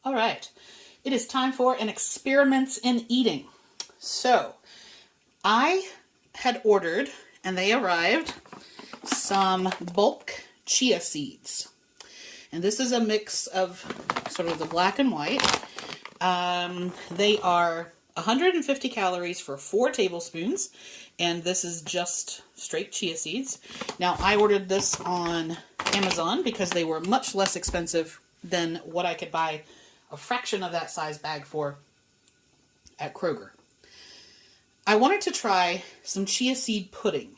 All right, it is time for an experiments in eating. So I had ordered, and they arrived, some bulk chia seeds. And this is a mix of sort of the black and white. They are 150 calories for 4 tablespoons, and this is just straight chia seeds. Now, I ordered this on Amazon because they were much less expensive than what I could buy a fraction of that size bag for at Kroger. I wanted to try some chia seed pudding,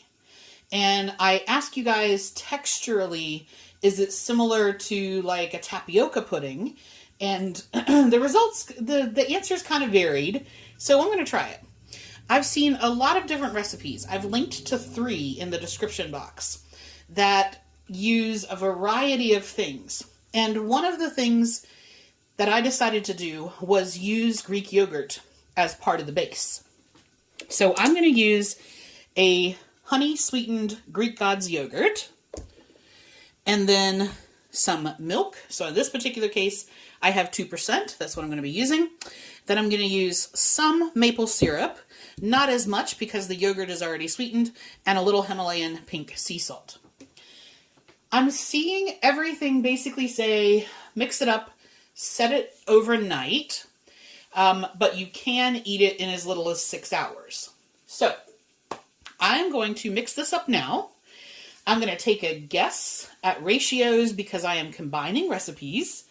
and I asked you guys texturally, is it similar to like a tapioca pudding? And the results, the answers kind of varied, so I'm going to try it. I've seen a lot of different recipes. I've linked to 3 in the description box that use a variety of things. And one of the things that I decided to do was use Greek yogurt as part of the base. So I'm going to use a honey sweetened Greek God's yogurt, and then some milk. So in this particular case, I have 2%. That's what I'm going to be using. Then I'm going to use some maple syrup, not as much because the yogurt is already sweetened, and a little Himalayan pink sea salt. I'm seeing everything basically say, mix it up, set it overnight, but you can eat it in as little as 6 hours. So I'm going to mix this up now. I'm going to take a guess at ratios because I am combining recipes.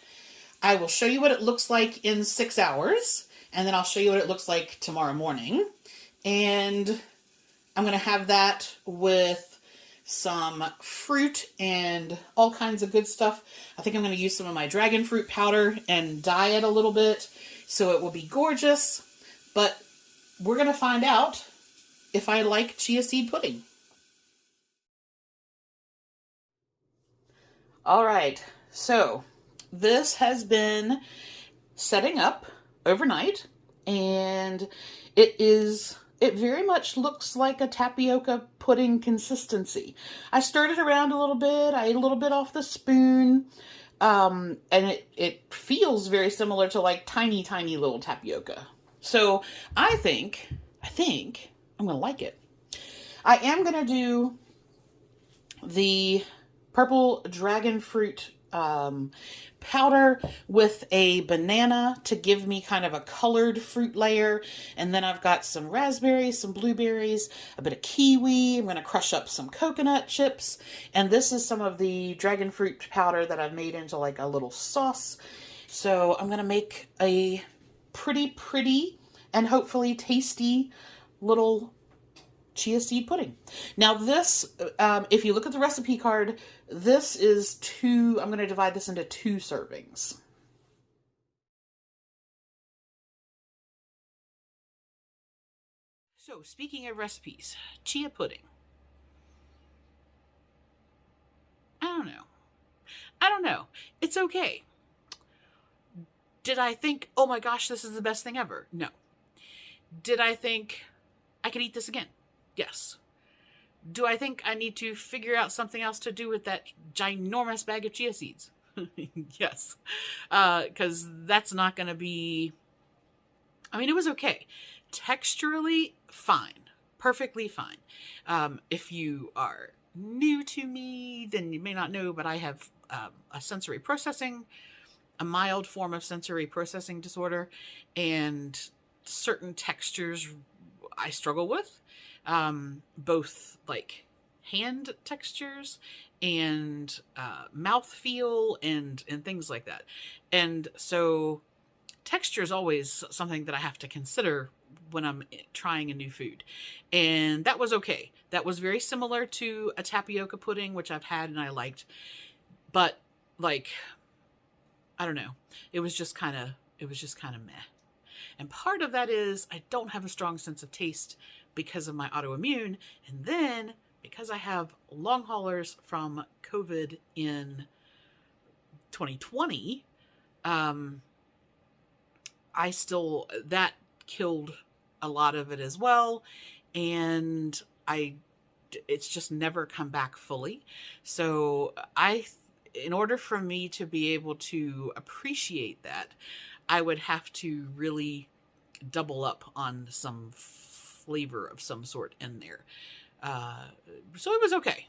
I will show you what it looks like in 6 hours, and then I'll show you what it looks like tomorrow morning. And I'm going to have that with some fruit and all kinds of good stuff. I think I'm going to use some of my Dragonfruit powder and dye it a little bit so it will be gorgeous. But we're going to find out if I like chia seed pudding. All right, so this has been setting up overnight, and it very much looks like a tapioca pudding consistency. I stirred it around a little bit. I ate a little bit off the spoon, and it feels very similar to like tiny, tiny little tapioca. So I think I'm going to like it. I am going to do the purple dragon fruit powder with a banana to give me kind of a colored fruit layer. And then I've got some raspberries, some blueberries, a bit of kiwi. I'm going to crush up some coconut chips. And this is some of the dragon fruit powder that I've made into like a little sauce. So I'm going to make a pretty and hopefully tasty little chia seed pudding. Now this, if you look at the recipe card, this is I'm going to divide this into 2 servings. So speaking of recipes, chia pudding. I don't know. It's okay. Did I think, oh my gosh, this is the best thing ever? No. Did I think I could eat this again? Yes. Do I think I need to figure out something else to do with that ginormous bag of chia seeds? Yes. Because that's not going to be... I mean, it was okay. Texturally, fine. Perfectly fine. If you are new to me, then you may not know, but I have a mild form of sensory processing disorder, and certain textures I struggle with. Both like hand textures and mouth feel and things like that. And so texture is always something that I have to consider when I'm trying a new food. And that was okay. That was very similar to a tapioca pudding, which I've had and I liked. But like, I don't know. It was just kind of meh. And part of that is I don't have a strong sense of taste because of my autoimmune, and then because I have long haulers from COVID in 2020, that killed a lot of it as well, and it's just never come back fully. So in order for me to be able to appreciate that, I would have to really double up on some flavor of some sort in there. So it was okay.